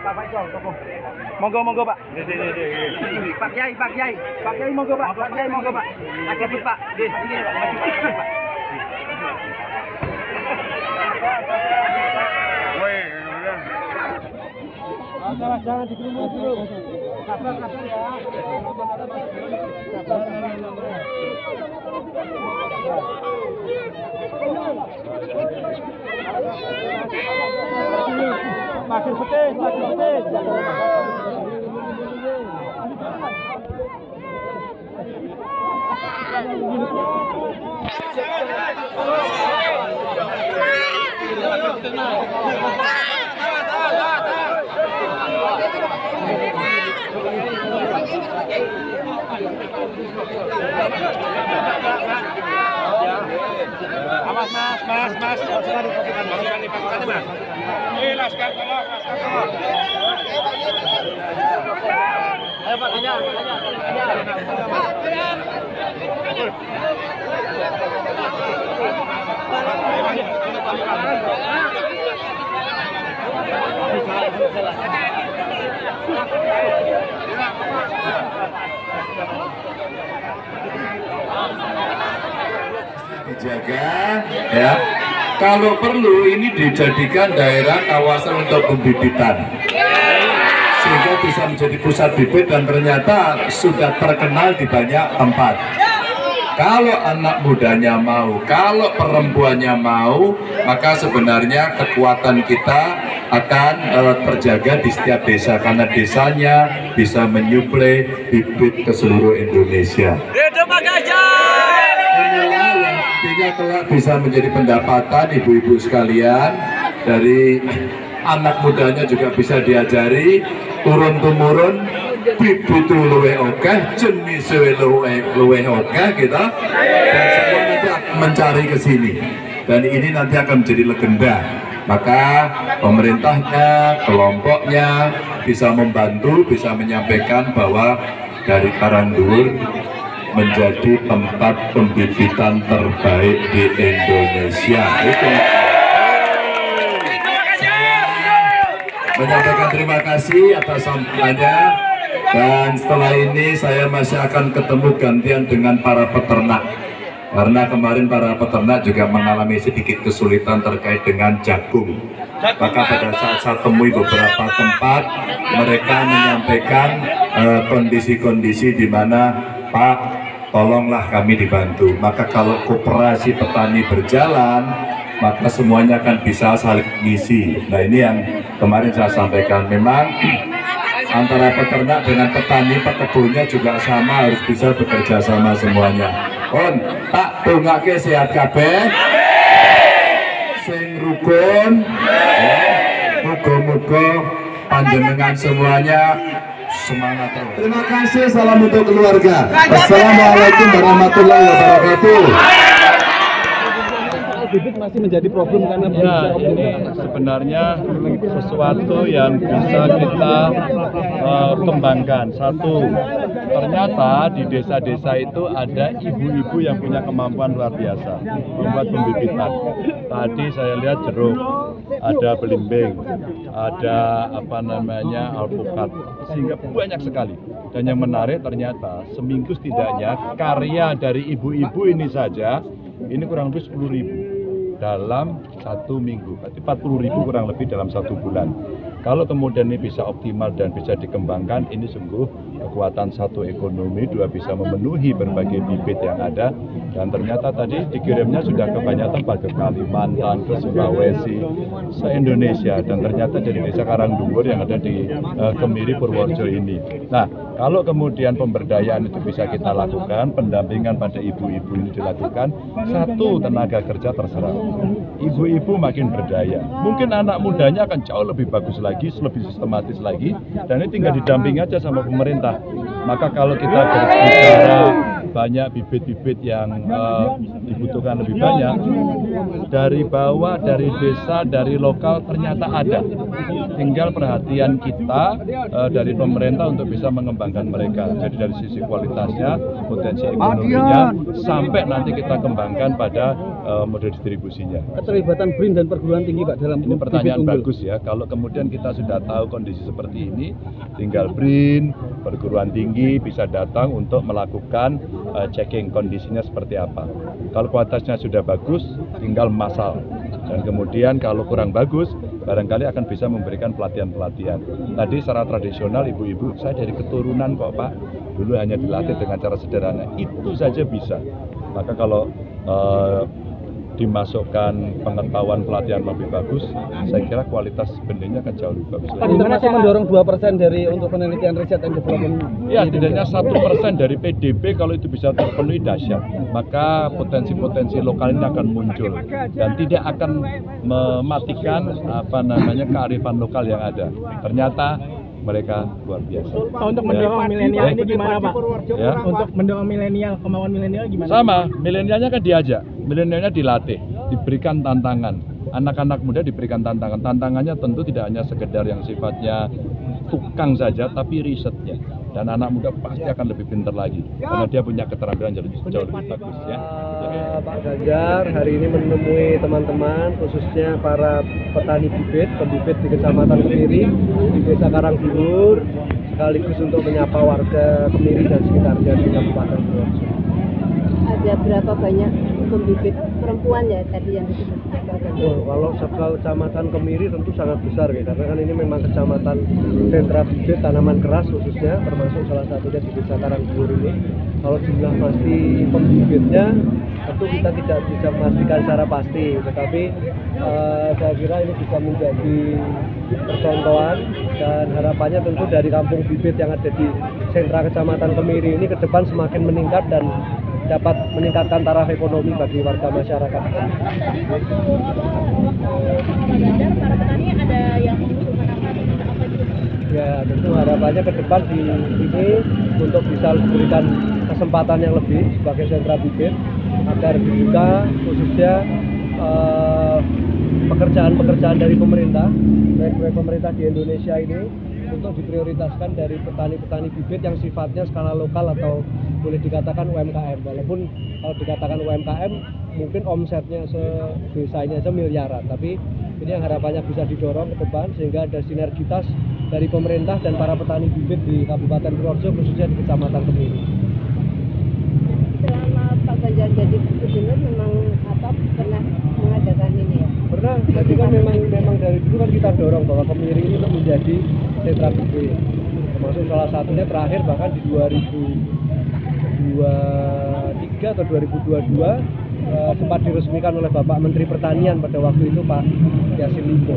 Pak Faisal, tokoh. Monggo Pak. Pak Kiai monggo Pak. Maju Pak. Sini Pak, maju Pak. Jangan dikerumun dulu. Sabar ya. Makin petis. Awas mas. Pasukan nih mas. Laskar tolong. Ayo Pak, kejar. Dijaga ya. Kalau perlu ini dijadikan daerah kawasan untuk pembibitan sehingga bisa menjadi pusat bibit dan ternyata sudah terkenal di banyak tempat. Kalau anak mudanya mau, kalau perempuannya mau, maka sebenarnya kekuatan kita akan terjaga di setiap desa karena desanya bisa menyuplai bibit ke seluruh Indonesia. Hidup Pak Ganjar! Inilah yang nantinya kelak bisa menjadi pendapatan ibu-ibu sekalian, dari anak mudanya juga bisa diajari turun-temurun bibit luwih akeh, jenis luwih akeh gitu, dan semua nanti akan mencari ke sini dan ini nanti akan menjadi legenda. Maka pemerintahnya, kelompoknya bisa membantu, bisa menyampaikan bahwa dari Karangduwur menjadi tempat pembibitan terbaik di Indonesia. Itu. Menyampaikan terima kasih atas sambutannya, dan setelah ini saya masih akan ketemu gantian dengan para peternak karena kemarin para peternak juga mengalami sedikit kesulitan terkait dengan jagung. Maka pada saat saya temui beberapa tempat, mereka menyampaikan kondisi-kondisi di mana, Pak, tolonglah kami dibantu. Maka kalau koperasi petani berjalan, maka semuanya akan bisa saling mengisi. Nah, ini yang kemarin saya sampaikan. Memang antara peternak dengan petani, pekebunnya juga sama, harus bisa bekerja sama semuanya. On, tak dongake sehat kabeh, sing rukun, muga-muga panjenengan semuanya semangat terus. Terima kasih, salam untuk keluarga. Assalamualaikum warahmatullahi wabarakatuh. Bibit masih menjadi problem karena ya, ini sebenarnya sesuatu yang bisa kita kembangkan. Satu, ternyata di desa-desa itu ada ibu-ibu yang punya kemampuan luar biasa membuat pembibitan. Tadi saya lihat jeruk, ada belimbing, ada alpukat, sehingga banyak sekali. Dan yang menarik ternyata seminggu setidaknya karya dari ibu-ibu ini saja ini kurang lebih 10.000 dalam 1 minggu, berarti 40.000 kurang lebih dalam 1 bulan. Kalau kemudian ini bisa optimal dan bisa dikembangkan, ini sungguh kekuatan satu ekonomi, dua bisa memenuhi berbagai bibit yang ada. Dan ternyata tadi dikirimnya sudah ke banyak tempat, ke Kalimantan, ke Sulawesi, se-Indonesia. Dan ternyata dari desa Karangduwur yang ada di Kemiri Purworejo ini. Nah, kalau kemudian pemberdayaan itu bisa kita lakukan, pendampingan pada ibu-ibu ini dilakukan, satu, tenaga kerja terserap. Ibu-ibu makin berdaya. Mungkin anak mudanya akan jauh lebih bagus lagi, lebih sistematis lagi, dan ini tinggal didampingi aja sama pemerintah. Maka kalau kita berbicara banyak bibit-bibit yang dibutuhkan lebih banyak, dari bawah, dari desa, dari lokal ternyata ada. Tinggal perhatian kita dari pemerintah untuk bisa mengembangkan mereka. Jadi dari sisi kualitasnya, potensi ekonominya, sampai nanti kita kembangkan pada model distribusinya. Keterlibatan BRIN dan perguruan tinggi Pak dalam Ini pertanyaan bagus ya. Kalau kemudian kita sudah tahu kondisi seperti ini, tinggal BRIN, perguruan tinggi bisa datang untuk melakukan checking kondisinya seperti apa. Kalau kualitasnya sudah bagus, tinggal massal. Dan kemudian kalau kurang bagus, barangkali akan bisa memberikan pelatihan-pelatihan. Tadi secara tradisional ibu-ibu, saya dari keturunan kok Pak, dulu hanya dilatih dengan cara sederhana, itu saja bisa. Maka kalau dimasukkan pengetahuan pelatihan lebih bagus, saya kira kualitas benihnya akan jauh lebih bagus. Tadi termasuk mendorong 2% dari untuk penelitian riset dan development. Ya, setidaknya 1% dari PDB kalau itu bisa terpenuhi dahsyat, maka potensi-potensi lokal ini akan muncul dan tidak akan mematikan kearifan lokal yang ada. Ternyata mereka luar biasa. Untuk mendorong milenial ini gimana Pak? Ya. Untuk mendorong milenial, kemauan milenial gimana? Sama, milenialnya kan diajak, milenialnya dilatih, diberikan tantangan. Anak-anak muda diberikan tantangan. Tantangannya tentu tidak hanya sekedar yang sifatnya tukang saja, tapi risetnya. Dan anak muda pasti akan lebih pintar lagi, karena dia punya keterampilan jauh lebih bagus ya. Pak Ganjar hari ini menemui teman-teman, khususnya para petani bibit, pembibit di Kecamatan Kemiri, di Desa Karangdulur, sekaligus untuk menyapa warga Kemiri dan sekitarnya di Kabupaten Purworejo. Ada berapa banyak pembibit perempuan ya tadi yang disebutkan? Kalau Kecamatan Kemiri tentu sangat besar ya, karena kan ini memang kecamatan sentra bibit tanaman keras khususnya, termasuk salah satunya di Desa Karangdulur ini. Kalau jumlah pasti pembibitnya tentu kita tidak bisa memastikan secara pasti, tetapi saya kira ini bisa menjadi percontohan dan harapannya tentu dari kampung bibit yang ada di sentra Kecamatan Kemiri ini ke depan semakin meningkat dan dapat meningkatkan taraf ekonomi bagi warga masyarakat. Para petani ada yang mengusulkan apa gitu? Ya, tentu harapannya ke depan di sini untuk bisa diberikan kesempatan yang lebih sebagai sentra bibit agar dibuka khususnya pekerjaan-pekerjaan dari pemerintah, proyek-proyek pemerintah di Indonesia ini untuk diprioritaskan dari petani-petani bibit yang sifatnya skala lokal atau boleh dikatakan UMKM. Walaupun kalau dikatakan UMKM mungkin omsetnya desa ini aja miliaran, tapi ini yang harapannya bisa didorong ke depan sehingga ada sinergitas dari pemerintah dan para petani bibit di Kabupaten Purworejo khususnya di Kecamatan Kemiri. Selama Pak Ganjar jadi gubernur memang pernah mengadakan ini ya? Pernah, jadi kan memang dari dulu kan kita dorong bahwa Kemiri ini untuk menjadi sentra bibit. Termasuk salah satunya terakhir bahkan di 2023 atau 2022 sempat diresmikan oleh Bapak Menteri Pertanian pada waktu itu Pak Yassin Limpo.